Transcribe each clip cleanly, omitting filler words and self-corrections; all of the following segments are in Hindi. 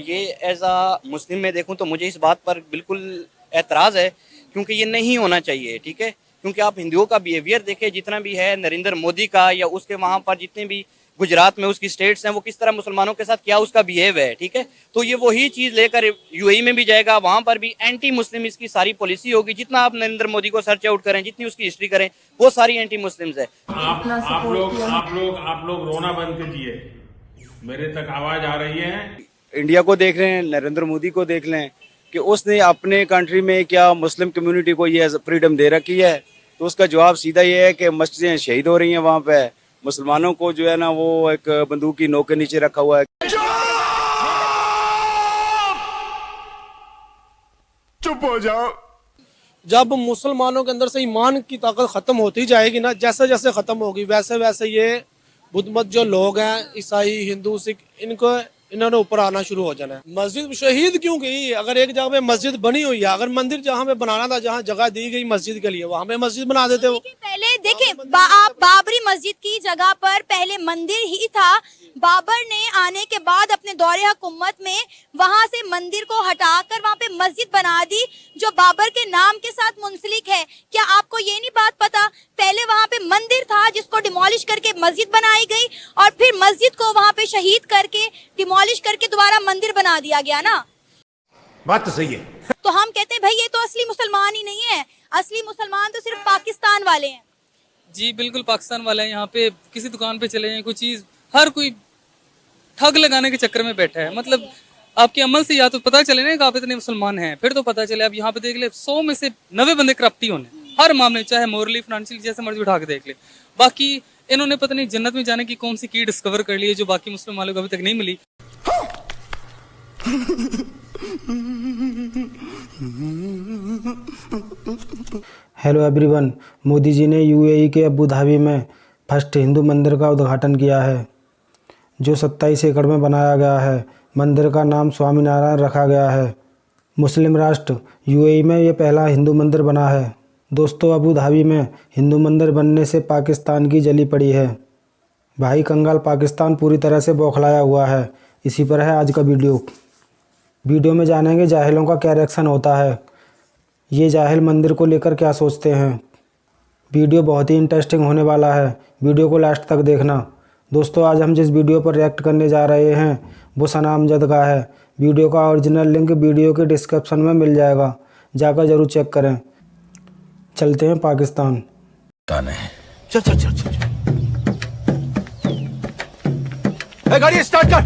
ये एज आ मुस्लिम में देखूं तो मुझे इस बात पर बिल्कुल एतराज़ है, क्योंकि ये नहीं होना चाहिए, ठीक है। क्योंकि आप हिंदुओं का बिहेवियर देखें, जितना भी है नरेंद्र मोदी का या उसके वहाँ पर जितने भी गुजरात में उसकी स्टेट्स हैं, वो किस तरह मुसलमानों के साथ क्या उसका बिहेव है, ठीक है। तो ये वही चीज़ लेकर यूएई में भी जाएगा, वहाँ पर भी एंटी मुस्लिम इसकी सारी पॉलिसी होगी। जितना आप नरेंद्र मोदी को सर्च आउट करें, जितनी उसकी हिस्ट्री करें, वो सारी एंटी मुस्लिम्स है। आप लोग रोना बंद कीजिए, मेरे तक आवाज आ रही है। इंडिया को देख रहे हैं, नरेंद्र मोदी को देख लें कि उसने अपने कंट्री में क्या मुस्लिम कम्युनिटी को ये फ्रीडम दे रखी है। तो उसका जवाब सीधा ये है कि मस्जिदें शहीद हो रही हैं, वहाँ पे मुसलमानों को जो है ना वो एक बंदूक की नोक के नीचे रखा हुआ है। चुप हो जाओ। जब मुसलमानों के अंदर से ईमान की ताकत खत्म होती जाएगी ना, जैसे जैसे खत्म होगी वैसे वैसे ये बुद्ध मत जो लोग हैं, ईसाई, हिंदू, सिख, इन्होंने ऊपर आना शुरू हो जाना है। मस्जिद शहीद क्यों गई? अगर एक जगह पे मस्जिद बनी हुई है, अगर मंदिर जहाँ पे बनाना था, जहाँ जगह दी गई मस्जिद के लिए, वहाँ पे मस्जिद बना देते हो। पहले देखें, आप बाबरी मस्जिद की जगह पर पहले मंदिर ही था। बाबर ने आने के बाद अपने दौरे हुकूमत में वहाँ से मंदिर को हटाकर वहाँ पे मस्जिद बना दी, जो बाबर के नाम के साथ मुंसलिक है। क्या आपको ये नहीं बात पता? पहले वहाँ पे मंदिर था जिसको डिमोलिश करके मस्जिद बनाई गई, और फिर मस्जिद को वहाँ पे शहीद करके डिमोलिश करके दोबारा मंदिर बना दिया गया ना। बात तो सही है। तो हम कहते हैं भाई ये तो असली मुसलमान ही नहीं है, असली मुसलमान तो सिर्फ पाकिस्तान वाले हैं। जी बिल्कुल, पाकिस्तान वाले हैं। यहाँ पे किसी दुकान पे चले जाएं, कोई चीज, हर कोई ठग लगाने के चक्कर में बैठा है। मतलब आपके अमल से या तो पता चले ना कि आप इतने मुसलमान हैं, फिर तो पता चले। अब यहाँ पे देख ले, 100 में से 90 बंदे करप्टी होने हर मामले, चाहे मोरली, फाइनेंशियल, जैसे मर्जी उठा के देख ले। बाकी इन्होंने पता नहीं जन्नत में जाने की कौन सी की डिस्कवर कर ली है, जो बाकी मुस्लिम वालों को अभी तक नहीं मिली। हेलो एवरीवन, मोदी जी ने यूएई के अबू धाबी में फर्स्ट हिंदू मंदिर का उद्घाटन किया है, जो 27 एकड़ में बनाया गया है। मंदिर का नाम स्वामीनारायण रखा गया है। मुस्लिम राष्ट्र यूएई में ये पहला हिंदू मंदिर बना है। दोस्तों, अबू धाबी में हिंदू मंदिर बनने से पाकिस्तान की जली पड़ी है। भाई कंगाल पाकिस्तान पूरी तरह से बौखलाया हुआ है। इसी पर है आज का वीडियो में जानेंगे जाहिलों का क्या रिएक्शन होता है, ये जाहिल मंदिर को लेकर क्या सोचते हैं। वीडियो बहुत ही इंटरेस्टिंग होने वाला है, वीडियो को लास्ट तक देखना। दोस्तों, आज हम जिस वीडियो पर रिएक्ट करने जा रहे हैं वो सना अमजद का है। वीडियो का ओरिजिनल लिंक वीडियो के डिस्क्रिप्शन में मिल जाएगा, जाकर जरूर चेक करें। चलते हैं पाकिस्तान। चल चल चल चल गाड़ी स्टार्ट कर।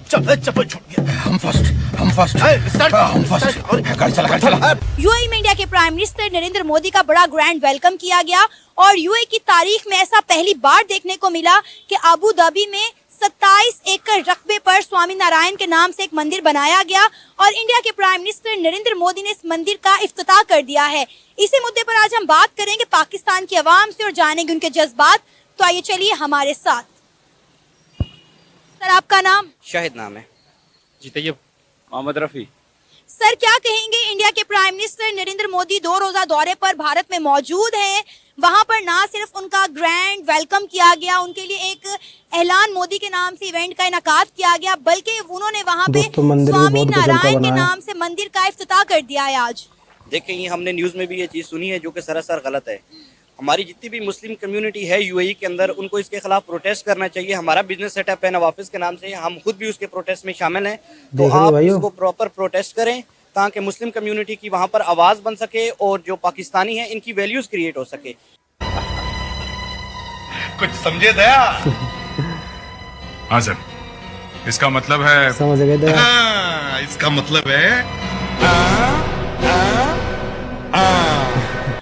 चप्पल छूट गया। हम फर्स्ट गाड़ी चला। यूएई में इंडिया के प्राइम मिनिस्टर नरेंद्र मोदी का बड़ा ग्रैंड वेलकम किया गया, और यूएई की तारीख में ऐसा पहली बार देखने को मिला कि अबू धाबी में 27 एकड़ रकबे पर स्वामी नारायण के नाम से एक मंदिर बनाया गया, और इंडिया के प्राइम मिनिस्टर नरेंद्र मोदी ने इस मंदिर का इफ्तिताह कर दिया है। इसी मुद्दे पर आज हम बात करेंगे पाकिस्तान की आवाम से और जानेंगे उनके जज्बात। तो आइए चलिए हमारे साथ। सर, आपका नाम? शाहिद नाम है जी। तैयब मोहम्मद रफ़ी। सर, क्या कहेंगे, इंडिया के प्राइम मिनिस्टर नरेंद्र मोदी 2 रोजा दौरे पर भारत में मौजूद हैं। वहां पर ना सिर्फ उनका ग्रैंड वेलकम किया गया, उनके लिए एक ऐलान मोदी के नाम से इवेंट का इनेकाद किया गया, बल्कि उन्होंने वहां पे स्वामी नारायण के नाम से मंदिर का इफ्तिताह कर दिया है आज। देखें, ये हमने न्यूज़ में भी ये चीज़ सुनी है जो कि सरासर गलत है। हमारी जितनी भी मुस्लिम कम्युनिटी है यूएई के अंदर, उनको इसके खिलाफ प्रोटेस्ट करना चाहिए। हमारा बिजनेस सेटअप है नवाफिस के नाम से, हम खुद भी उसके प्रोटेस्ट में शामिल हैं। तो आप इसको प्रॉपर प्रोटेस्ट करें ताकि मुस्लिम कम्युनिटी की वहाँ पर आवाज़ बन सके, और जो पाकिस्तानी हैं इनकी वैल्यूज़ क्रिएट हो सके। कुछ समझे दया? हाँ सर, इसका मतलब है, समझ गए दया? इसका मतलब है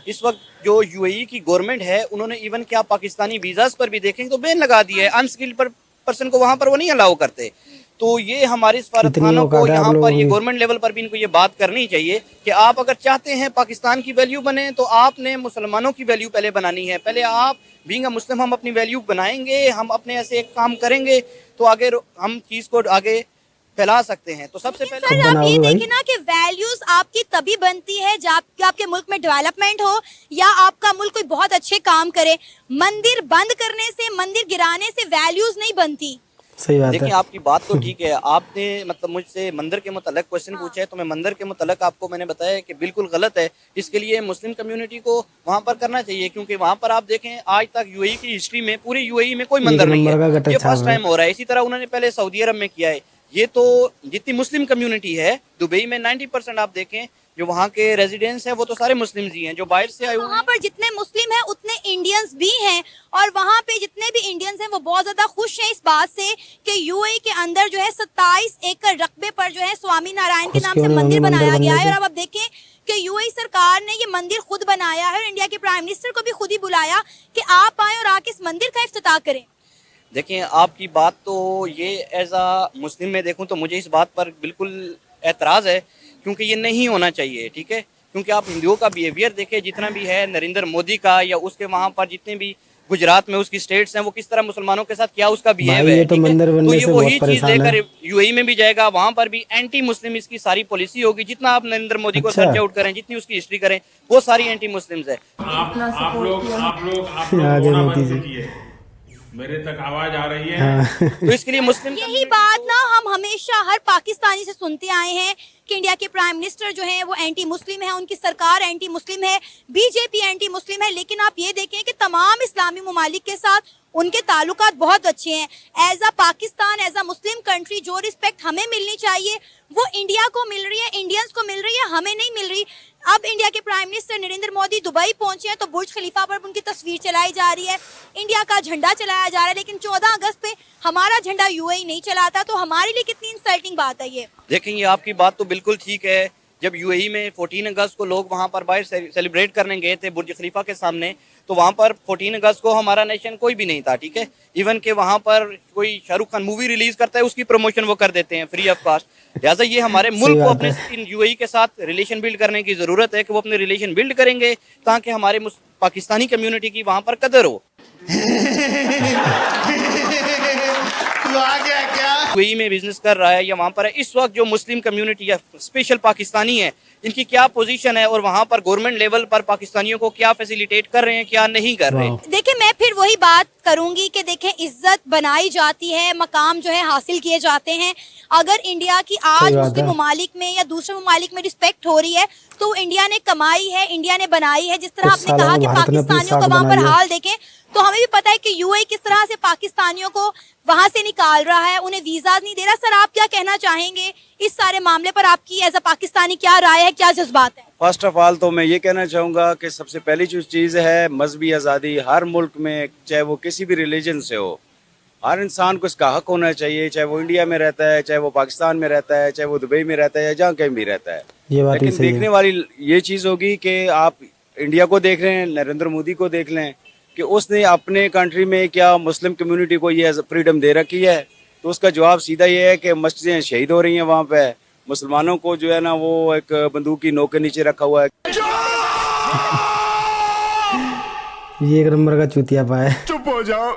इस वक्त जो यूएई की गवर्नमेंट है, उन्होंने इवन क्या पाकिस्तानी वीज़ास पर भी देखें तो बैन लगा दिया है। अनस्किल्ड पर्सन को वहाँ पर वो नहीं अलाउ करते। तो ये हमारे सफारतखानों को यहाँ पर, ये गवर्नमेंट लेवल पर भी इनको ये बात करनी चाहिए कि आप अगर चाहते हैं पाकिस्तान की वैल्यू बने, तो आपने मुसलमानों की वैल्यू पहले बनानी है। पहले आप बीइंग अ मुस्लिम, हम अपनी वैल्यू बनाएंगे, हम अपने ऐसे एक काम करेंगे तो आगे हम चीज़ को आगे फैला सकते हैं। तो सबसे पहले सर, आप ये देखें ना कि वैल्यूज आपकी तभी बनती है जब आपके मुल्क में डेवलपमेंट हो, या आपका मुल्क कोई बहुत अच्छे काम करे। मंदिर बंद करने से, मंदिर गिराने से वैल्यूज नहीं बनती। सही बात देखिए है। आपकी बात तो ठीक है, आपने मतलब मुझसे मंदिर के मुतल्लिक क्वेश्चन पूछा है, तो मैं मंदिर के मुतल्लिक आपको मैंने बताया कि बिल्कुल गलत है। इसके लिए मुस्लिम कम्युनिटी को वहाँ पर करना चाहिए, क्योंकि वहाँ पर आप देखें आज तक यूएई की हिस्ट्री में, पूरे यूएई में कोई मंदिर नहीं नंबर का है, गटर ये छाप फर्स्ट है। टाइम हो रहा है। इसी तरह उन्होंने पहले सऊदी अरब में किया है। ये तो जितनी मुस्लिम कम्युनिटी है दुबई में 90% आप देखें जो वहाँ के रेजिडेंट्स हैं वो तो सारे मुस्लिम ही हैं, जो बाहर से आए हुए वहाँ हैं। पर जितने मुस्लिम हैं उतने इंडियंस भी हैं, और वहाँ पे जितने भी इंडियंस हैं वो बहुत ज्यादा खुश हैं इस बात से कि यूएई के अंदर जो है 27 एकड़ रकबे पर जो है स्वामी नारायण के नाम से खुशकिस्मत मंदिर होंगे मंदिर बनाया गया बनने है। और से। अब आप देखें कि यूएई सरकार ने ये मंदिर खुद बनाया है और इंडिया के प्राइम मिनिस्टर को भी खुद ही बुलाया कि आप आए और आके इस मंदिर का इफ्तिताह करें। देखिए आपकी बात तो ये एज आ मुस्लिम में देखूं तो मुझे इस बात पर बिल्कुल एतराज़ है, क्योंकि ये नहीं होना चाहिए, ठीक है। क्योंकि आप हिंदुओं का बिहेवियर देखें जितना भी है नरेंद्र मोदी का, या उसके वहाँ पर जितने भी गुजरात में उसकी स्टेट्स हैं वो किस तरह मुसलमानों के साथ क्या उसका बिहेव भाई है, ये तो ठीक है। मंदिर तो बनने ये से वही बहुत चीज़ परेशान लेकर है। यूएई में भी जाएगा, वहाँ पर भी एंटी मुस्लिम इसकी सारी पॉलिसी होगी। जितना आप नरेंद्र मोदी को अच्छा। सर्च आउट करें, जितनी उसकी हिस्ट्री करें, वो सारी एंटी मुस्लिम्स है। आप लोग आगे रोना मोदी बंद जी। कीजिए, मेरे तक आवाज आ रही है। हाँ। तो इसके लिए मुस्लिम यही बात ना हम हमेशा हर पाकिस्तानी से सुनते आए हैं कि इंडिया के प्राइम मिनिस्टर जो हैं वो एंटी मुस्लिम है, उनकी सरकार एंटी मुस्लिम है, बीजेपी एंटी मुस्लिम है। लेकिन आप ये देखें कि तमाम इस्लामी ममालिक के साथ उनके ताल्लुकात बहुत अच्छे हैं। As a Pakistan, as a Muslim country जो रिस्पेक्ट हमें मिलनी चाहिए वो इंडिया को मिल रही है, इंडियंस को मिल रही है, हमें नहीं मिल रही। अब इंडिया के prime minister Narendra Modi Dubai पहुंचे हैं तो बुर्ज खलीफा पर उनकी तस्वीर चलाई जा रही है, इंडिया का झंडा चलाया जा रहा है, लेकिन 14 अगस्त पे हमारा झंडा यूएई नहीं चलाता। तो हमारे लिए कितनी इंसल्टिंग बात है ये। देखेंगे आपकी बात तो बिल्कुल ठीक है। जब यूएई में 14 अगस्त को लोग वहां पर बाहर सेलिब्रेट करने गए थे बुर्ज खलीफा के सामने, तो वहां पर 14 अगस्त को हमारा नेशन कोई भी नहीं था, ठीक है। इवन के वहां पर कोई शाहरुख खान मूवी रिलीज करता है उसकी प्रमोशन वो कर देते हैं फ्री ऑफ कॉस्ट। लिहाजा ये हमारे मुल्क को बात अपने इन यूएई के साथ रिलेशन बिल्ड करने की जरूरत है कि वो अपने रिलेशन बिल्ड करेंगे ताकि हमारे पाकिस्तानी कम्युनिटी की वहां पर कदर हो। तू आ गया क्या? यूएई में बिजनेस कर रहा है या वहाँ पर है, इस वक्त जो मुस्लिम कम्युनिटी या स्पेशल पाकिस्तानी है इनकी क्या पोजीशन है और वहाँ पर गवर्नमेंट लेवल पर पाकिस्तानियों को क्या फैसिलिटेट कर रहे हैं, क्या नहीं कर रहे हैं। देखिए मैं फिर वही बात करूंगी कि देखें इज्जत बनाई जाती है, मकाम जो है हासिल किए जाते हैं। अगर इंडिया की आज सही बात मुस्लिम है। ममालिक में या दूसरे ममालिक में रिस्पेक्ट हो रही है तो इंडिया ने कमाई है, इंडिया ने बनाई है। जिस तरह कुछ आपने सालों कहा में कि भारत ने अपनी पाकिस्तानियों का साख वहाँ पर बनाई है। हाल देखें तो हमें भी पता है कि यूएई किस तरह से पाकिस्तानियों को वहां से निकाल रहा है, उन्हें वीजा नहीं दे रहा। सर आप क्या कहना चाहेंगे इस सारे मामले पर? आपकी एज अ पाकिस्तानी क्या राय है, क्या जज्बात है? फर्स्ट ऑफ ऑल तो मैं ये कहना चाहूँगा कि सबसे पहली जो चीज़ है मजहबी आज़ादी। हर मुल्क में चाहे वो किसी भी रिलीजन से हो, हर इंसान को इसका हक होना चाहिए, चाहे वो इंडिया में रहता है, चाहे वो पाकिस्तान में रहता है, चाहे वो दुबई में रहता है या जहाँ कहीं भी रहता है। ये बात भी लेकिन सही है। देखने वाली ये चीज़ होगी कि आप इंडिया को देख रहे हैं, नरेंद्र मोदी को देख लें कि उसने अपने कंट्री में क्या मुस्लिम कम्युनिटी को ये फ्रीडम दे रखी है। तो उसका जवाब सीधा ये है कि मस्जिदें शहीद हो रही हैं, वहाँ पे मुसलमानों को जो है ना वो एक बंदूक की नोक के नीचे रखा हुआ है। ये एक नंबर का चूतिया पाया। चुप हो जाओ,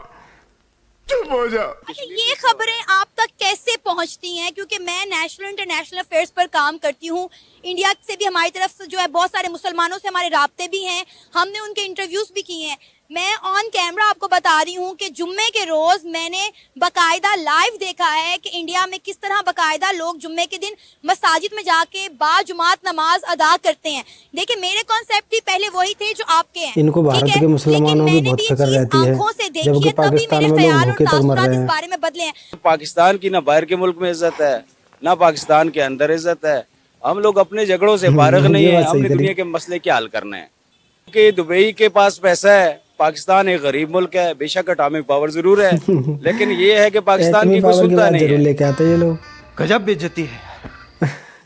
चुप हो जाओ। अच्छा, ये खबरें आप तक कैसे पहुंचती हैं? क्योंकि मैं नेशनल इंटरनेशनल अफेयर्स पर काम करती हूँ, इंडिया से भी हमारी तरफ से जो है बहुत सारे मुसलमानों से हमारे राब्ते भी हैं, हमने उनके इंटरव्यूज भी किए हैं। मैं ऑन कैमरा आपको बता रही हूँ कि जुम्मे के रोज मैंने बकायदा लाइव देखा है कि इंडिया में किस तरह बकायदा लोग जुम्मे के दिन मसाजिद में जाके बाजुमात नमाज अदा करते हैं। देखिए मेरे कॉन्सेप्ट भी पहले वही थे जो आपके हैं। इनको भारत ठीक है? के मुसलमानों की लेकिन बहुत मैंने भी फिक्र ये रहती चीज़ है, आंखों से देखी जबकि है, तभी पाकिस्तान मेरे में लोग ख्याल और भूखे तक मर तासुरात रहे इस हैं। बारे में बदले हैं। पाकिस्तान की ना बाहर के मुल्क में इज्जत है ना पाकिस्तान के अंदर इज्जत है। हम लोग अपने झगड़ों से फारिग नहीं ये है, बात सही हमने करी। दुनिया के मसले क्या हल करने हैं। कि दुबई के पास पैसा है, पाकिस्तान एक गरीब मुल्क है, बेशक एटॉमिक पावर जरूर है लेकिन ये है कि पाकिस्तान की एटमी कोई पावर की सुनता बात नहीं जरूर है। लेके आते ये लोग। गजब बेइज्जती है।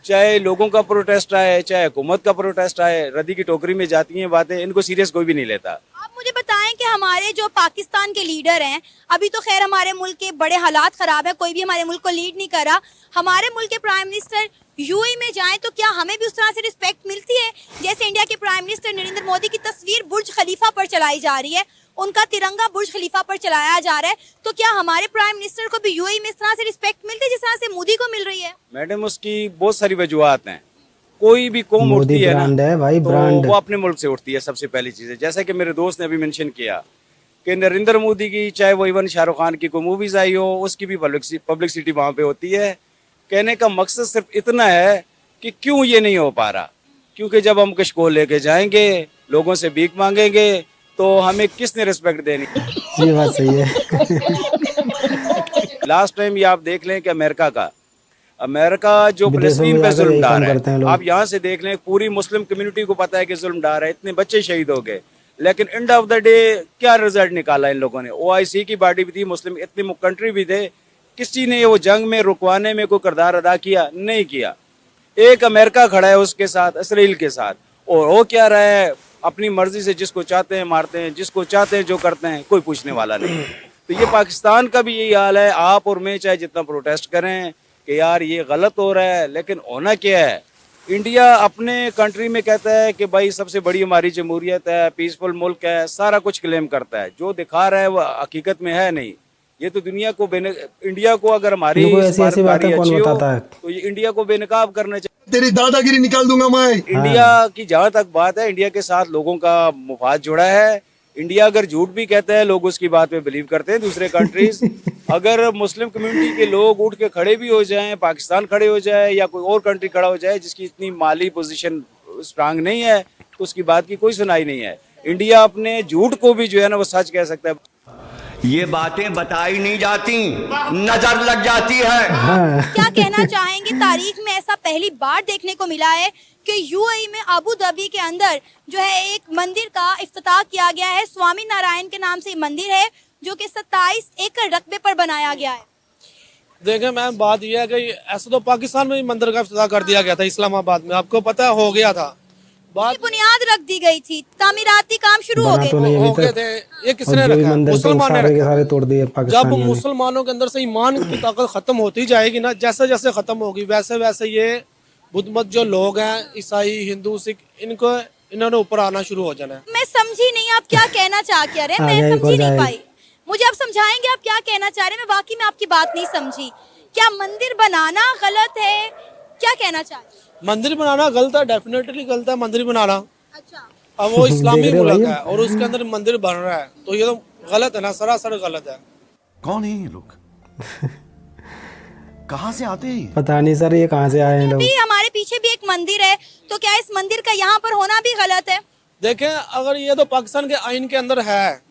चाहे लोगों का प्रोटेस्ट आए, चाहे हुकूमत का प्रोटेस्ट आए, रद्दी की टोकरी में जाती हैं बातें, इनको सीरियस कोई भी नहीं लेता। आप मुझे बताएं कि हमारे जो पाकिस्तान के लीडर हैं, अभी तो खैर हमारे मुल्क के बड़े हालात खराब है, कोई भी हमारे मुल्क को लीड नहीं कर रहा। हमारे मुल्क के प्राइम मिनिस्टर यूएई में जाएं तो क्या हमें भी उस तरह से रिस्पेक्ट मिलती है जैसे इंडिया के प्राइम मिनिस्टर नरेंद्र मोदी की तस्वीर बुर्ज खलीफा पर चलाई जा रही है, उनका तिरंगा बुर्ज खलीफा पर चलाया जा रहा है? तो क्या हमारे प्राइम मिनिस्टर को भी यूएई में इस तरह से रिस्पेक्ट मिलती है जिस तरह से मोदी को मिल रही है? मैडम उसकी बहुत सारी वजूहत हैं। कोई भी कौम मोदी उठती है ना ब्रांड है भाई, तो ब्रांड। वो अपने मुल्क से उठती है। सबसे पहली चीज़ है, जैसा कि मेरे दोस्त ने अभी मेंशन किया कि नरेंद्र मोदी की, चाहे वो इवन शाहरुख खान की कोई मूवीज आई हो, उसकी भी पब्लिसिटी वहाँ पे होती है। कहने का मकसद सिर्फ इतना है कि क्यों ये नहीं हो पा रहा, क्योंकि जब हम कशकोल लेके जाएंगे, लोगों से भीख मांगेंगे, तो हमें किसने रिस्पेक्ट देनी। ये बात सही है। लास्ट टाइम ये आप देख लें कि अमेरिका जो विदेशों फलस्तीन में पे जाकर जुल्म यही डाल काम रहा करते हैं है, लोग। आप यहाँ से देख लें, पूरी मुस्लिम कम्युनिटी को पता है कि जुल्म डाल रहा है, इतने बच्चे शहीद हो गए, लेकिन एंड ऑफ द डे क्या रिजल्ट निकाला इन लोगों ने। OIC की बॉडी भी थी, मुस्लिम इतनी कंट्री भी थे, किसी ने वो जंग में रुकवाने में कोई किरदार अदा किया? नहीं किया। एक अमेरिका खड़ा है उसके साथ, इसराइल के साथ, और वो क्या रहा है, अपनी मर्जी से जिसको चाहते हैं मारते हैं, जिसको चाहते हैं जो करते हैं, कोई पूछने वाला नहीं। तो ये पाकिस्तान का भी यही हाल है। आप और मैं चाहे जितना प्रोटेस्ट करें कि यार ये गलत हो रहा है, लेकिन होना क्या है, इंडिया अपने कंट्री में कहता है कि भाई सबसे बड़ी हमारी जमहूरियत है, पीसफुल मुल्क है, सारा कुछ क्लेम करता है, जो दिखा रहा है वो हकीकत में है नहीं। ये तो दुनिया को इंडिया को अगर हमारी इनको ऐसी बातें कौन अच्छी हो, बताता है? तो ये इंडिया को बेनकाब करना चाहिए। तेरी दादागिरी निकाल दूंगा मैं। इंडिया की जहाँ तक बात है, इंडिया के साथ लोगों का मुफाद जुड़ा है। इंडिया अगर झूठ भी कहता है, लोग उसकी बात पे बिलीव करते हैं। दूसरे कंट्रीज अगर मुस्लिम कम्युनिटी के लोग उठ के खड़े भी हो जाएं, पाकिस्तान खड़े हो जाए या कोई और कंट्री खड़ा हो जाए जिसकी इतनी माली पोजीशन स्ट्रांग नहीं है, तो उसकी बात की कोई सुनाई नहीं है। इंडिया अपने झूठ को भी जो है ना वो सच कह सकता है। ये बातें बताई नहीं जाती, नजर लग जाती है। क्या कहना चाहेंगे, तारीख में ऐसा पहली बार देखने को मिला है कि UAE में अबू धाबी के अंदर जो है एक मंदिर का इफ्तिताह किया गया है। स्वामी नारायण के नाम से मंदिर है जो कि 27 एकड़ रकबे पर बनाया गया है। देखें मैम, बात यह है कि ऐसा तो पाकिस्तान में भी मंदिर का इफ्तिताह कर दिया गया था, इस्लामाबाद में, आपको पता हो गया था। बात बुनियाद रख दी गई थी, तामीराती काम शुरू हो गए तो नहीं हो अभी गए तक। थे। ये किसने और जो भी रखा? मंदिर थे वो मुसलमान ने सारे के रखा। सारे तोड़ दिए जब पाकिस्तानियों ने। मुसलमानों के अंदर से ईमान की ताकत खत्म होती जाएगी ना, जैसे जैसे खत्म होगी वैसे वैसे ये बुद्ध मत जो लोग हैं, ईसाई, हिंदू, सिख, इन्होंने ऊपर आना शुरू हो जाना है। मैं समझी नहीं आप क्या कहना चाह के रहे हैं, मैं आगे समझी हो नहीं जाए। पाई। मुझे आप समझाएंगे आप क्या कहना चाह रहे हैं? मैं वाकई में आपकी बात नहीं समझी। क्या मंदिर बनाना गलत है? क्या कहना चाह रहे हैं? मंदिर बनाना गलत है, डेफिनेटली गलत है मंदिर बनाना। अच्छा, अब वो इस्लामी देख रहे हो मुल्क भाई? है और उसके अंदर मंदिर बन रहा है, तो ये तो गलत है ना, सरासर गलत है। कौन है ये लोग? कहाँ से आते हैं? पता नहीं सर ये कहाँ से आए हैं लोग। भी हमारे पीछे भी एक मंदिर है, तो क्या इस मंदिर का यहाँ पर होना भी गलत है? देखें, अगर ये तो पाकिस्तान के आइन के अंदर है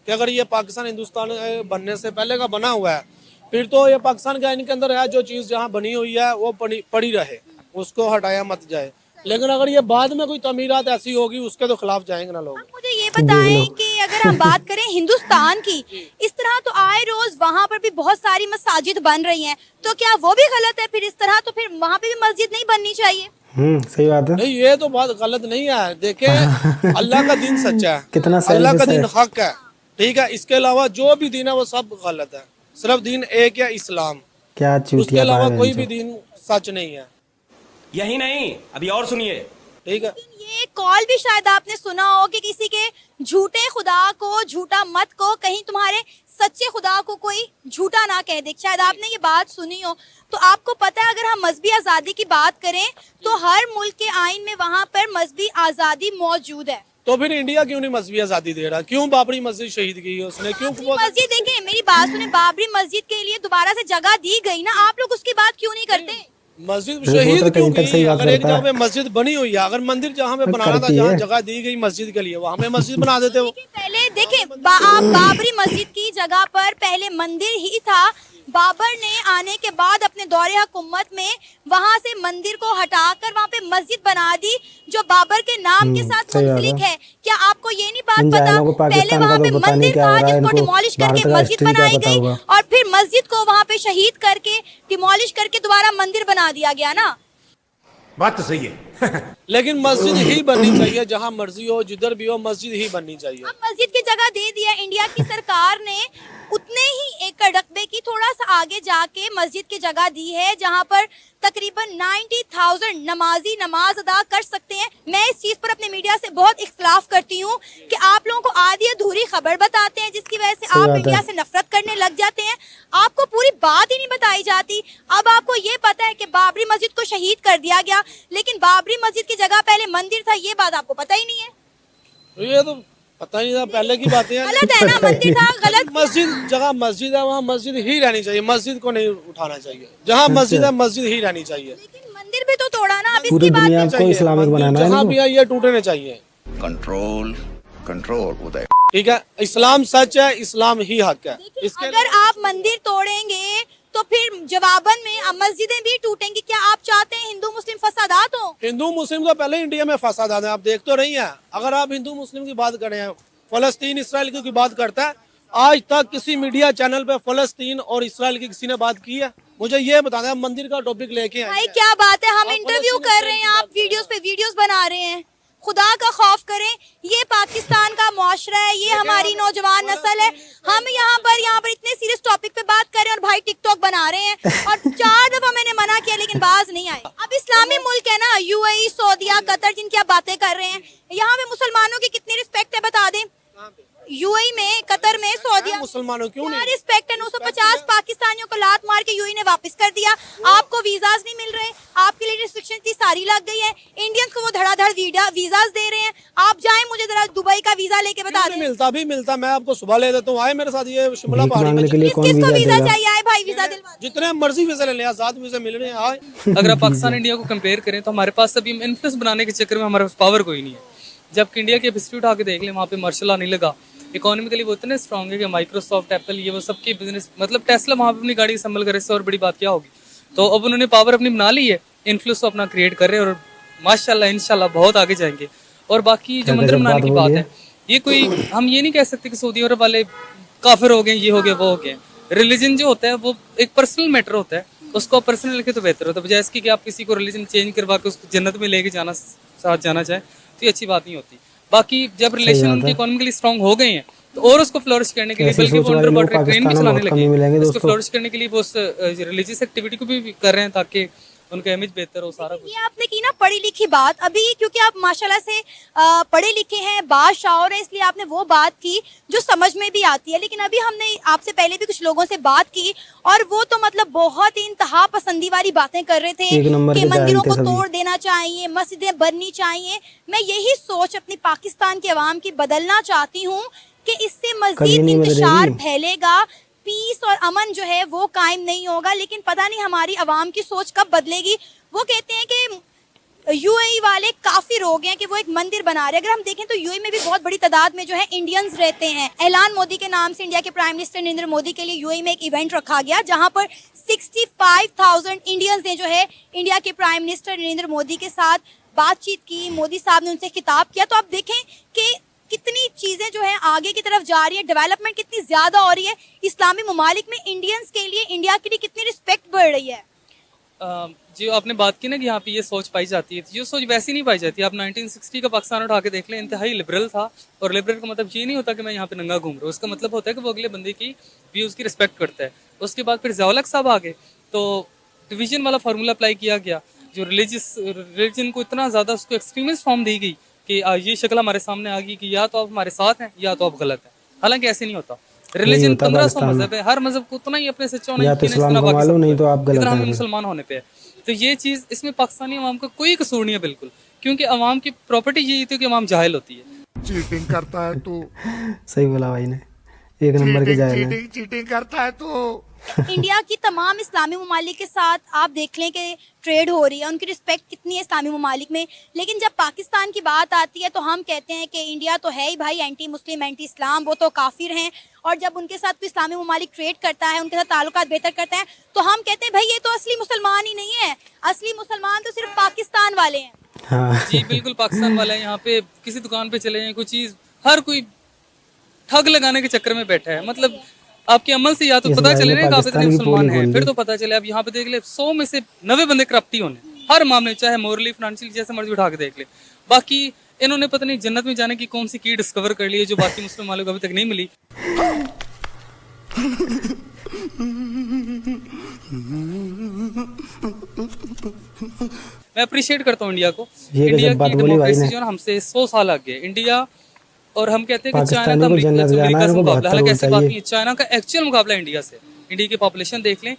कि अगर ये पाकिस्तान हिंदुस्तान बनने से पहले का बना हुआ है, फिर तो ये पाकिस्तान के आइन के अंदर है, जो चीज जहाँ बनी हुई है वो पड़ी रहे, उसको हटाया मत जाए। लेकिन अगर ये बाद में कोई तमीरात ऐसी होगी उसके तो खिलाफ जाएंगे ना लोग। आप मुझे ये बताएं कि अगर हम बात करें हिंदुस्तान की, इस तरह तो आए रोज वहाँ पर भी बहुत सारी मस्जिद बन रही हैं, तो क्या वो भी गलत है? फिर इस तरह तो फिर वहाँ पे भी मस्जिद नहीं बननी चाहिए। सही बात है। नहीं, ये तो बात गलत नहीं है। देखे, अल्लाह का दीन सच्चा है, कितना सही अल्लाह का है। दीन हक है, ठीक है। इसके अलावा जो भी दीन है वो सब गलत है। सिर्फ दीन एक है, इस्लाम। क्या उसके चूतिया अलावा पागल कोई हैं भी सब। दीन सच नहीं है, यही नहीं, अभी और सुनिए। ठीक है। ये कॉल भी शायद आपने सुना हो कि किसी के झूठे खुदा को, झूठा मत को, कहीं तुम्हारे सच्चे खुदा को कोई झूठा ना कह दे। शायद आपने ये बात सुनी हो। तो आपको पता है, अगर हम मजहबी आज़ादी की बात करें तो हर मुल्क के आइन में वहाँ पर मजहबी आज़ादी मौजूद है। तो फिर इंडिया क्यों नहीं मजहबी आजादी दे रहा? क्यों बाबरी मस्जिद शहीद की है उसने? क्यों मस्जिद, देखिए मेरी बात सुने, बाबरी मस्जिद के लिए दोबारा से जगह दी गई ना, आप लोग उसकी बात क्यों नहीं करते? मस्जिद वो शहीद तो क्यों कहीं तक सही की? बात अगर एक करता है। जगह पे मस्जिद बनी हुई है, अगर मंदिर जहाँ पे बनाना था, करती जहाँ है। जगह दी गई मस्जिद के लिए, वहाँ पे मस्जिद बना देते हो। पहले देखें, आप बाबरी मस्जिद की जगह पर पहले मंदिर ही था। बाबर ने आने के बाद अपने दौरे हुकूमत में वहां से मंदिर को हटाकर वहां पे मस्जिद बना दी जो बाबर के नाम के साथ सही बात मुंसलिक है। है। क्या आपको ये नहीं बात इन पता? जाहिलों को पहले पाकिस्तान वहां का पे तो पता नहीं मंदिर क्या था हो रहा है, जिसको इनको डिमोलिश भारत करके का मस्जिद हिस्ट्री क्या बनाई पता गई होगा। और फिर मस्जिद को वहां पे शहीद करके डिमोलिश करके दोबारा मंदिर बना दिया गया ना। बात तो सही है। लेकिन मस्जिद ही बननी चाहिए, जहाँ मर्जी हो, जिधर भी हो, मस्जिद ही बननी चाहिए। अब मस्जिद की जगह दे दिया इंडिया की सरकार ने, उतने ही एकड़ रकबे की थोड़ा सा आगे जाके मस्जिद की जगह दी है जहां पर तकरीबन 90,000 नमाजी नमाज अदा कर सकते हैं। मैं इस चीज पर अपने मीडिया से बहुत इख्तलाफ करती हूँ कि आप लोगों को आधी अधूरी खबर बताते हैं जिसकी वजह से आप इंडिया से नफरत करने लग जाते हैं। आपको पूरी बात ही नहीं बताई जाती। अब आपको ये पता है कि बाबरी मस्जिद को शहीद कर दिया गया, लेकिन बाबरी मस्जिद की जगह पहले मंदिर था, ये बात आपको पता ही नहीं है। ये तो पता नहीं था, पहले की बातें हैं। गलत है ना, मंदिर था गलत। मस्जिद है, वहाँ मस्जिद ही रहनी चाहिए, मस्जिद को नहीं उठाना चाहिए। जहाँ मस्जिद है मस्जिद ही रहनी चाहिए। लेकिन मंदिर भी तो तोड़ा ना, अब पूरी इसकी बात दुनिया नहीं को चाहिए। इस्लामिक बनाना है जहाँ इनको। भी है ये टूटने चाहिए। कंट्रोल कंट्रोल उदय ठीक है, इस्लाम सच है, इस्लाम ही हक है। लेकिन अगर आप मंदिर तोड़ेंगे तो फिर जवाबन में अब मस्जिदें भी टूटेंगी। क्या आप चाहते हैं हिंदू मुस्लिम फसादात हो? हिंदू मुस्लिम तो पहले इंडिया में फसाद है, आप देख तो रही हैं। अगर आप हिंदू मुस्लिम की बात करें, फलस्तीन इसराइल की बात करता है, आज तक किसी मीडिया चैनल पे फलस्तीन और इसराइल की किसी ने बात की है? मुझे ये बता दें, मंदिर का टॉपिक लेके आए भाई हैं। क्या बात है, हम आप इंटरव्यू फलस्तीन कर रहे हैं, आप वीडियोस पे वीडियोस बना रहे हैं। खुदा का खौफ करें, ये पाकिस्तान का मुआशरा है, ये हमारी नौजवान नस्ल है। हम यहाँ पर इतने सीरियस टॉपिक पे बात कर रहे हैं और भाई टिकटॉक बना रहे हैं। और 4 दफा मैंने मना किया लेकिन बाज नहीं आए। अब इस्लामी मुल्क है ना, यूएई, सऊदीया, कतर, जिनकी आप बातें कर रहे हैं, यहाँ पे मुसलमानों की कितनी रिस्पेक्ट है बता दें। यूएई में, कतर में, सऊदीया, मुसलमानों क्यों नहीं? रिस्पेक्ट है। 950 पाकिस्तानियों को लात मार के यूएई ने वापस कर दिया। आपको वीजाज नहीं मिल रहे, आपके लिए रिस्ट्रिक्शन इतनी सारी लग गई है। इंडियंस को वो धड़ाधड़ वीजाज दे रहे हैं। आप जाएं, मुझे जरा दुबई का वीजा लेके बता दें। मिलता मैं आपको सुबह ले देता हूँ, आए मेरे साथ ये शिमला भीख पहाड़ी में। मांगने के लिए कौन किसको वीजा वीजा देगा? चाहिए? आए भाई वीजा दिलवा दें। जितने मर्जी वीजा ले लें, आजाद वीजा मिल रहे हैं, आए। अगर आप पाकिस्तान इंडिया को कंपेयर करें तो हमारे पास अभी इन्फ्लुएंस बनाने के चक्कर में हमारे पास पावर कोई नहीं है। जबकि इंडिया की हिस्ट्री उठा के देख लें, वहाँ पे मार्शल लॉ नहीं लगा, इकोनॉमिकली वो इतने स्ट्रॉन्ग है कि माइक्रोसॉफ्ट, एप्पल, ये वो सबके बिजनेस, मतलब टेस्ला वहाँ पे अपनी गाड़ी संभल करे, इससे और बड़ी बात क्या होगी। तो अब उन्होंने पावर अपनी बना ली है, इन्फ्लुएंस अपना क्रिएट कर रहे हैं और माशाल्लाह इंशाल्लाह बहुत आगे जाएंगे। और बाकी जो मंदिर बनाने की बात है, ये कोई हम ये नहीं कह सकते कि सऊदी अरब वाले काफिर हो गए, ये हो गए, वो हो गए। रिलीजन जो होता है वो एक पर्सनल मैटर होता है, उसको पर्सनल लिखे तो बेहतर होता है, बजाय इसकी कि आप किसी को रिलीजन चेंज करवा के उसको जन्नत में लेके जाना, साथ जाना चाहे, तो ये अच्छी बात नहीं होती। बाकी जब रिलेशन उनके इकोनॉमिकली स्ट्रॉन्ग हो गए हैं तो और उसको फ्लोरिश करने के लिए, बल्कि वो अंडर वाटर ट्रेन भी चलाने लगे, उसको फ्लोरिश करने के लिए वो रिलीजियस एक्टिविटी को भी कर रहे हैं ताकि उनका इमेज बेहतर हो, सारा कुछ। ये आपने की ना पढ़ी लिखी बात, अभी क्योंकि आप माशाल्लाह से पढ़े लिखे हैं, बाशाऊर है, इसलिए आपने वो बात की जो समझ में भी आती है। लेकिन अभी हमने आपसे पहले भी कुछ लोगों से बात की और वो तो मतलब बहुत ही इंतहा पसंदी वाली बातें कर रहे थे कि मंदिरों को तोड़ देना चाहिए, मस्जिदें बननी चाहिए। मैं यही सोच अपनी पाकिस्तान के अवाम की बदलना चाहती हूँ कि इससे मजीद इंतशार फैलेगा, पीस और अमन जो है वो कायम नहीं होगा। लेकिन पता नहीं हमारी अवाम की सोच कब बदलेगी। वो कहते हैं कि यूएई वाले काफिर हो गए हैं कि वो एक मंदिर बना रहे हैं। अगर हम देखें तो यूएई में भी बहुत बड़ी तादाद में जो है इंडियंस रहते हैं। ऐलान मोदी के नाम से इंडिया के प्राइम मिनिस्टर नरेंद्र मोदी के लिए यूएई में एक इवेंट रखा गया जहां पर 65,000 इंडियंस ने जो है इंडिया के प्राइम मिनिस्टर नरेंद्र मोदी के साथ बातचीत की। मोदी साहब ने उनसे खिताब किया। तो आप देखें कि कितनी चीजें जो है आगे की तरफ जा रही है, डेवलपमेंट कितनी ज्यादा हो रही है। इस्लामी ममालिक में इंडियंस के लिए, इंडिया के लिए कितनी रिस्पेक्ट बढ़ रही है। जो आपने बात की ना कि यहाँ पे ये सोच पाई जाती है, ये सोच वैसी नहीं पाई जाती। आप 1960 का पाकिस्तान उठा के देख लें, इंतहाई लिबरल था। और लिबरल का मतलब ये नहीं होता कि मैं यहाँ पे नंगा घूम रहा हूँ, उसका मतलब होता है कि वो अगले बंदे की व्यूज की रिस्पेक्ट करता है। उसके बाद फिर ज़िया-उल-हक साहब आ गए तो डिवीजन वाला फार्मूला अप्लाई किया गया, जो रिलीजन को इतना ज़्यादा उसको एक्सट्रीमिस्ट फॉर्म दी गई कि ये शक्ल हमारे सामने आ गई कि या तो आप हमारे साथ हैं या तो आप गलत हैं। हालांकि ऐसे नहीं होता। रिलीजन 1500 मजहब है, हर मजहब को उतना ही अपने सच्चा होना जितना हमें मुसलमान होने पे है। तो ये चीज इसमें पाकिस्तानी अवाम का कोई कसूर नहीं है बिल्कुल, क्योंकि अवाम की प्रॉपर्टी यही थी कि अवाम जाहिल होती है। चीटिंग करता है तू, सही बोला भाई ने, एक नंबर के जाहिल है। चीटिंग करता है तू। इंडिया की तमाम इस्लामी ममालिक के साथ आप देख लें कि ट्रेड हो रही है, उनकी रिस्पेक्ट कितनी है इस्लामी ममालिक में। लेकिन जब पाकिस्तान की बात आती है तो हम कहते हैं कि इंडिया तो है ही भाई एंटी मुस्लिम, एंटी इस्लाम, वो तो काफिर हैं। और जब उनके साथ कोई इस्लामी ममालिक ट्रेड करता है, उनके साथ ताल्लुकात बेहतर करता है, तो हम कहते हैं भाई ये तो असली मुसलमान ही नहीं है, असली मुसलमान तो सिर्फ पाकिस्तान वाले हैं। हाँ। जी बिल्कुल, पाकिस्तान वाले हैं। यहाँ पे किसी दुकान पे चले जाएं, कोई चीज, हर कोई ठग लगाने के चक्कर में बैठा है। मतलब आपके अमल से या तो पता चले ना कि आप इतने मुसलमान हैं, फिर तो पता चले। अब यहाँ पे देख ले 100 में से 90 बंदे करप्टी होने हर मामले, चाहे मोरली, फाइनेंशियल, जैसे मर्जी उठा के देख ले। बाकी इन्होंने पता नहीं जन्नत में जाने की कौन सी की डिस्कवर कर ली है जो बाकी मुस्लिम वालों को अभी तक नहीं मिली। मैं अप्रिशिएट करता हूँ इंडिया को। इंडिया की डेमोक्रेसी जो है हमसे 100 साल आगे। इंडिया और हम कहते हैं कि चाइना का अमेरिका से मुकाबला, हालांकि ऐसी बात नहीं है। चाइना का एक्चुअल मुकाबला इंडिया से। इंडिया की पॉपुलेशन देख लें,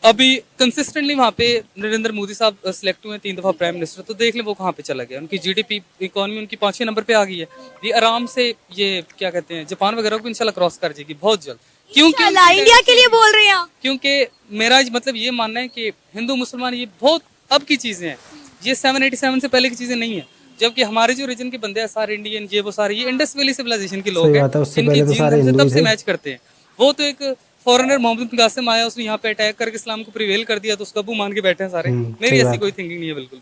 अभी कंसिस्टेंटली वहाँ पे नरेंद्र मोदी साहब सिलेक्ट हुए 3 दफा प्राइम मिनिस्टर, तो देख लें वो कहाँ पे चला गया। उनकी जीडीपी इकोनॉमी उनकी 5वें नंबर पे आ गई है। ये आराम से ये क्या कहते हैं जापान वगैरह को इंशाल्लाह क्रॉस कर जाएगी बहुत जल्द। क्योंकि इंडिया के लिए बोल रहे हैं आप? क्योंकि मेरा मतलब ये मानना है कि हिंदू मुसलमान ये बहुत अब की चीजें हैं, ये 787 से पहले की चीजें नहीं है। जबकि हमारे जो रीजन के बंदे हैं सारे इंडियन, ये वो सारे ये इंडस वैली सिविलाइजेशन के लोग हैं, इनकी जीन तब से मैच करते हैं। वो तो एक फॉरेनर मोहम्मद बिन कासिम आया, उसने यहाँ पे अटैक करके इस्लाम को प्रिवेल कर दिया, तो उसका अबू मान के बैठे हैं सारे। मेरी ऐसी कोई थिंकिंग नहीं है बिल्कुल।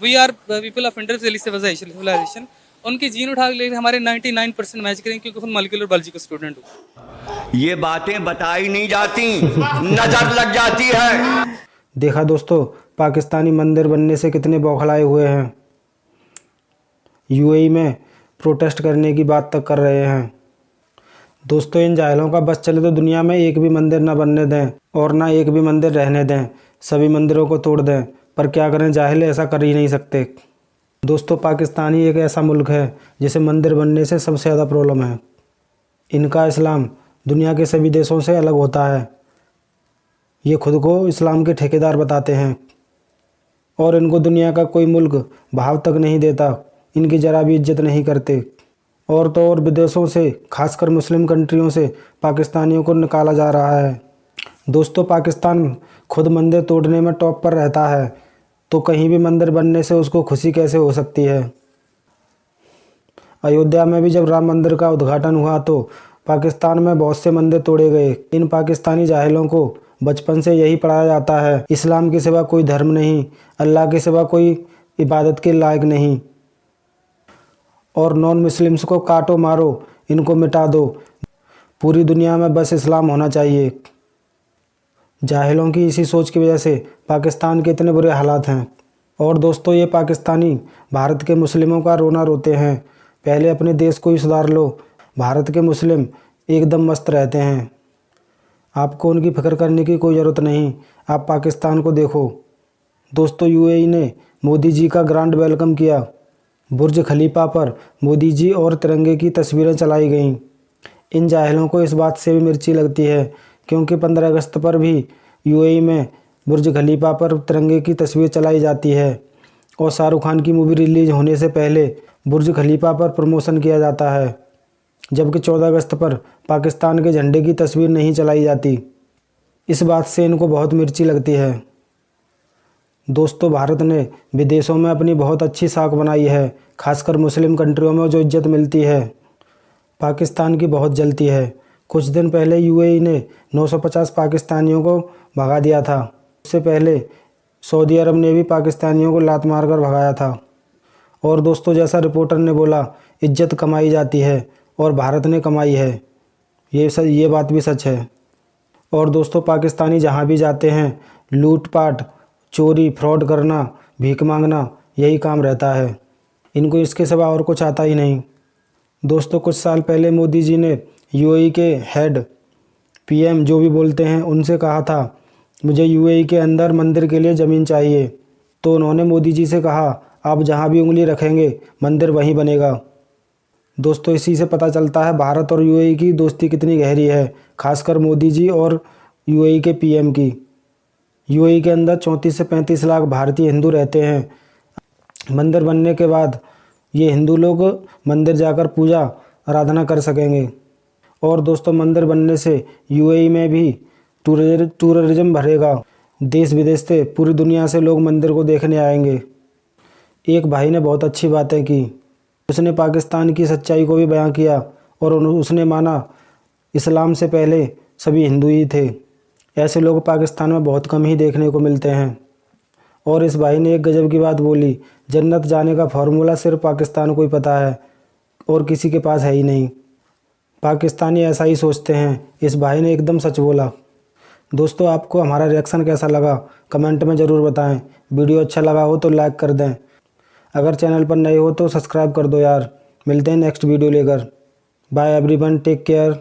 We are people of Indus valley civilization, उनकी जीन उठा के लेकर हमारे 99% मैच करेंगे, क्योंकि खुद मॉलिक्यूलर बायोलॉजी का स्टूडेंट हूँ। ये बातें बताई नहीं जाती, नजर लग जाती है। देखा दोस्तों, पाकिस्तानी मंदिर बनने से कितने बौखलाए हुए हैं। यूएई में प्रोटेस्ट करने की बात तक कर रहे हैं। दोस्तों, इन जाहिलों का बस चले तो दुनिया में एक भी मंदिर ना बनने दें और ना एक भी मंदिर रहने दें, सभी मंदिरों को तोड़ दें। पर क्या करें, जाहिल ऐसा कर ही नहीं सकते। दोस्तों, पाकिस्तान ही एक ऐसा मुल्क है जिसे मंदिर बनने से सबसे ज़्यादा प्रॉब्लम है। इनका इस्लाम दुनिया के सभी देशों से अलग होता है। ये खुद को इस्लाम के ठेकेदार बताते हैं और इनको दुनिया का कोई मुल्क भाव तक नहीं देता, इनकी ज़रा भी इज्जत नहीं करते। और तो और विदेशों से, खासकर मुस्लिम कंट्रियों से पाकिस्तानियों को निकाला जा रहा है। दोस्तों, पाकिस्तान खुद मंदिर तोड़ने में टॉप पर रहता है, तो कहीं भी मंदिर बनने से उसको खुशी कैसे हो सकती है। अयोध्या में भी जब राम मंदिर का उद्घाटन हुआ तो पाकिस्तान में बहुत से मंदिर तोड़े गए। इन पाकिस्तानी जाहिलों को बचपन से यही पढ़ाया जाता है, इस्लाम के सिवा कोई धर्म नहीं, अल्लाह के सिवा कोई इबादत के लायक नहीं, और नॉन मुस्लिम्स को काटो मारो, इनको मिटा दो, पूरी दुनिया में बस इस्लाम होना चाहिए। जाहिलों की इसी सोच की वजह से पाकिस्तान के इतने बुरे हालात हैं। और दोस्तों, ये पाकिस्तानी भारत के मुस्लिमों का रोना रोते हैं। पहले अपने देश को ही सुधार लो, भारत के मुस्लिम एकदम मस्त रहते हैं। आपको उनकी फिक्र करने की कोई ज़रूरत नहीं, आप पाकिस्तान को देखो। दोस्तों, यूएई ने मोदी जी का ग्रैंड वेलकम किया। बुर्ज खलीफा पर मोदी जी और तिरंगे की तस्वीरें चलाई गईं। इन जाहिलों को इस बात से भी मिर्ची लगती है, क्योंकि 15 अगस्त पर भी यूएई में बुर्ज खलीफा पर तिरंगे की तस्वीर चलाई जाती है और शाहरुख खान की मूवी रिलीज होने से पहले बुर्ज खलीफा पर प्रमोशन किया जाता है, जबकि 14 अगस्त पर पाकिस्तान के झंडे की तस्वीर नहीं चलाई जाती। इस बात से इनको बहुत मिर्ची लगती है। दोस्तों, भारत ने विदेशों में अपनी बहुत अच्छी साख बनाई है, खासकर मुस्लिम कंट्रियों में जो इज्जत मिलती है पाकिस्तान की बहुत जलती है। कुछ दिन पहले यूएई ने 950 पाकिस्तानियों को भगा दिया था। उससे पहले सऊदी अरब ने भी पाकिस्तानियों को लात मारकर भगाया था। और दोस्तों, जैसा रिपोर्टर ने बोला, इज्जत कमाई जाती है और भारत ने कमाई है, ये बात भी सच है। और दोस्तों, पाकिस्तानी जहाँ भी जाते हैं लूटपाट, चोरी, फ्रॉड करना, भीख मांगना, यही काम रहता है। इनको इसके सिवा और कुछ आता ही नहीं। दोस्तों, कुछ साल पहले मोदी जी ने यूएई के हेड पीएम जो भी बोलते हैं उनसे कहा था मुझे यूएई के अंदर मंदिर के लिए ज़मीन चाहिए, तो उन्होंने मोदी जी से कहा आप जहाँ भी उंगली रखेंगे मंदिर वहीं बनेगा। दोस्तों, इसी से पता चलता है भारत और यूएई की दोस्ती कितनी गहरी है, खासकर मोदी जी और यूएई के पीएम की। यूएई के अंदर 34 से 35 लाख भारतीय हिंदू रहते हैं। मंदिर बनने के बाद ये हिंदू लोग मंदिर जाकर पूजा आराधना कर सकेंगे। और दोस्तों, मंदिर बनने से यूएई में भी टूरिज्म भरेगा। देश विदेश से, पूरी दुनिया से लोग मंदिर को देखने आएंगे। एक भाई ने बहुत अच्छी बातें की, उसने पाकिस्तान की सच्चाई को भी बयां किया और उसने माना इस्लाम से पहले सभी हिंदू ही थे। ऐसे लोग पाकिस्तान में बहुत कम ही देखने को मिलते हैं। और इस भाई ने एक गजब की बात बोली, जन्नत जाने का फार्मूला सिर्फ पाकिस्तान को ही पता है और किसी के पास है ही नहीं। पाकिस्तानी ऐसा ही सोचते हैं। इस भाई ने एकदम सच बोला। दोस्तों, आपको हमारा रिएक्शन कैसा लगा कमेंट में ज़रूर बताएं। वीडियो अच्छा लगा हो तो लाइक कर दें। अगर चैनल पर नए हो तो सब्सक्राइब कर दो यार। मिलते हैं नेक्स्ट वीडियो लेकर। Bye everyone, take care.